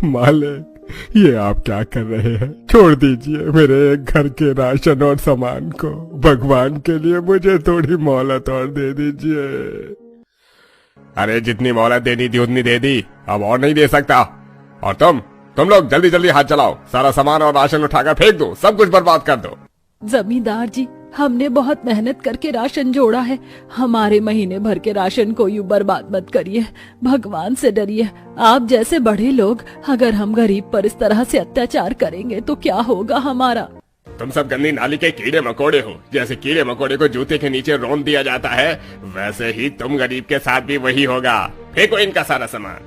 मालिक, ये आप क्या कर रहे हैं? छोड़ दीजिए मेरे एक घर के राशन और सामान को। भगवान के लिए मुझे थोड़ी मोहलत और दे दीजिए। अरे जितनी मोहलत देनी थी उतनी दे दी, अब और नहीं दे सकता। और तुम लोग जल्दी जल्दी हाथ चलाओ, सारा सामान और राशन उठाकर फेंक दो, सब कुछ बर्बाद कर दो। जमींदार जी, हमने बहुत मेहनत करके राशन जोड़ा है, हमारे महीने भर के राशन को यूं बर्बाद मत करिए, भगवान से डरिए। आप जैसे बड़े लोग अगर हम गरीब पर इस तरह से अत्याचार करेंगे तो क्या होगा हमारा। तुम सब गंदी नाली के कीड़े मकोड़े हो। जैसे कीड़े मकोड़े को जूते के नीचे रौंद दिया जाता है, वैसे ही तुम गरीब के साथ भी वही होगा। फेंको इनका सारा सामान।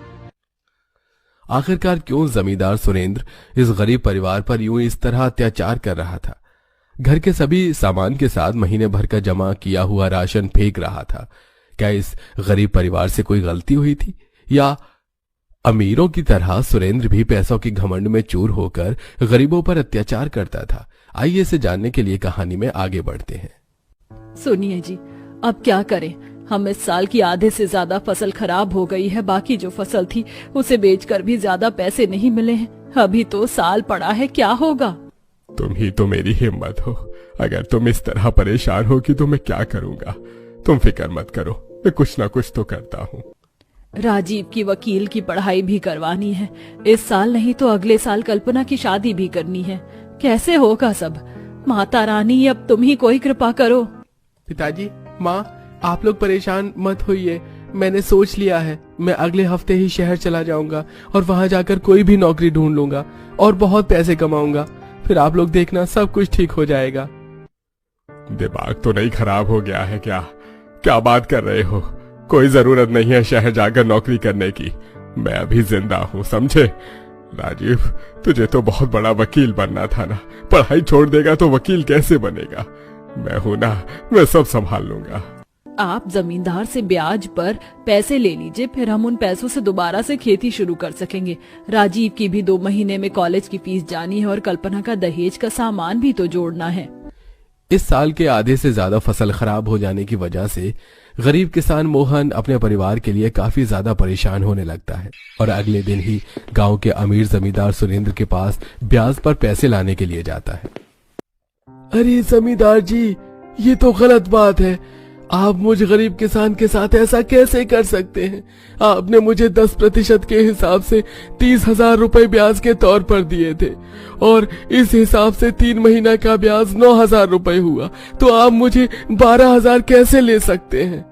आखिरकार क्यों जमींदार सुरेंद्र इस गरीब परिवार पर यूं इस तरह अत्याचार कर रहा था? घर के सभी सामान के साथ महीने भर का जमा किया हुआ राशन फेंक रहा था। क्या इस गरीब परिवार से कोई गलती हुई थी, या अमीरों की तरह सुरेंद्र भी पैसों की घमंड में चूर होकर गरीबों पर अत्याचार करता था? आइए इसे जानने के लिए कहानी में आगे बढ़ते हैं। सुनिए जी, अब क्या करें, हम इस साल की आधे से ज्यादा फसल खराब हो गई है। बाकी जो फसल थी उसे बेचकर भी ज्यादा पैसे नहीं मिले हैं। अभी तो साल पड़ा है, क्या होगा। तुम ही तो मेरी हिम्मत हो। अगर तुम इस तरह परेशान हो कि तो मैं क्या करूंगा। तुम फिक्र मत करो, मैं कुछ ना कुछ तो करता हूँ। राजीव की वकील की पढ़ाई भी करवानी है। इस साल नहीं तो अगले साल कल्पना की शादी भी करनी है। कैसे होगा सब। माता रानी, अब तुम ही कोई कृपा करो। पिताजी, माँ, आप लोग परेशान मत होइए। मैंने सोच लिया है, मैं अगले हफ्ते ही शहर चला जाऊंगा और वहां जाकर कोई भी नौकरी ढूंढ लूंगा और बहुत पैसे कमाऊंगा। फिर आप लोग देखना, सब कुछ ठीक हो जाएगा। दिमाग तो नहीं खराब हो गया है क्या? क्या बात कर रहे हो? कोई जरूरत नहीं है शहर जाकर नौकरी करने की। मैं अभी जिंदा हूँ, समझे? राजीव, तुझे तो बहुत बड़ा वकील बनना था ना। पढ़ाई छोड़ देगा तो वकील कैसे बनेगा? मैं हूं ना, मैं सब संभाल लूंगा। आप जमींदार से ब्याज पर पैसे ले लीजिए, फिर हम उन पैसों से दोबारा से खेती शुरू कर सकेंगे। राजीव की भी 2 महीने में कॉलेज की फीस जानी है और कल्पना का दहेज का सामान भी तो जोड़ना है। इस साल के आधे से ज्यादा फसल खराब हो जाने की वजह से गरीब किसान मोहन अपने परिवार के लिए काफी ज्यादा परेशान होने लगता है और अगले दिन ही गांव के अमीर जमींदार सुरेंद्र के पास ब्याज पर पैसे लाने के लिए जाता है। अरे जमींदार जी, ये तो गलत बात है। आप मुझ गरीब किसान के साथ ऐसा कैसे कर सकते हैं? आपने मुझे 10% के हिसाब से 30,000 रुपए ब्याज के तौर पर दिए थे और इस हिसाब से 3 महीना का ब्याज 9,000 रुपए हुआ, तो आप मुझे 12,000 कैसे ले सकते हैं?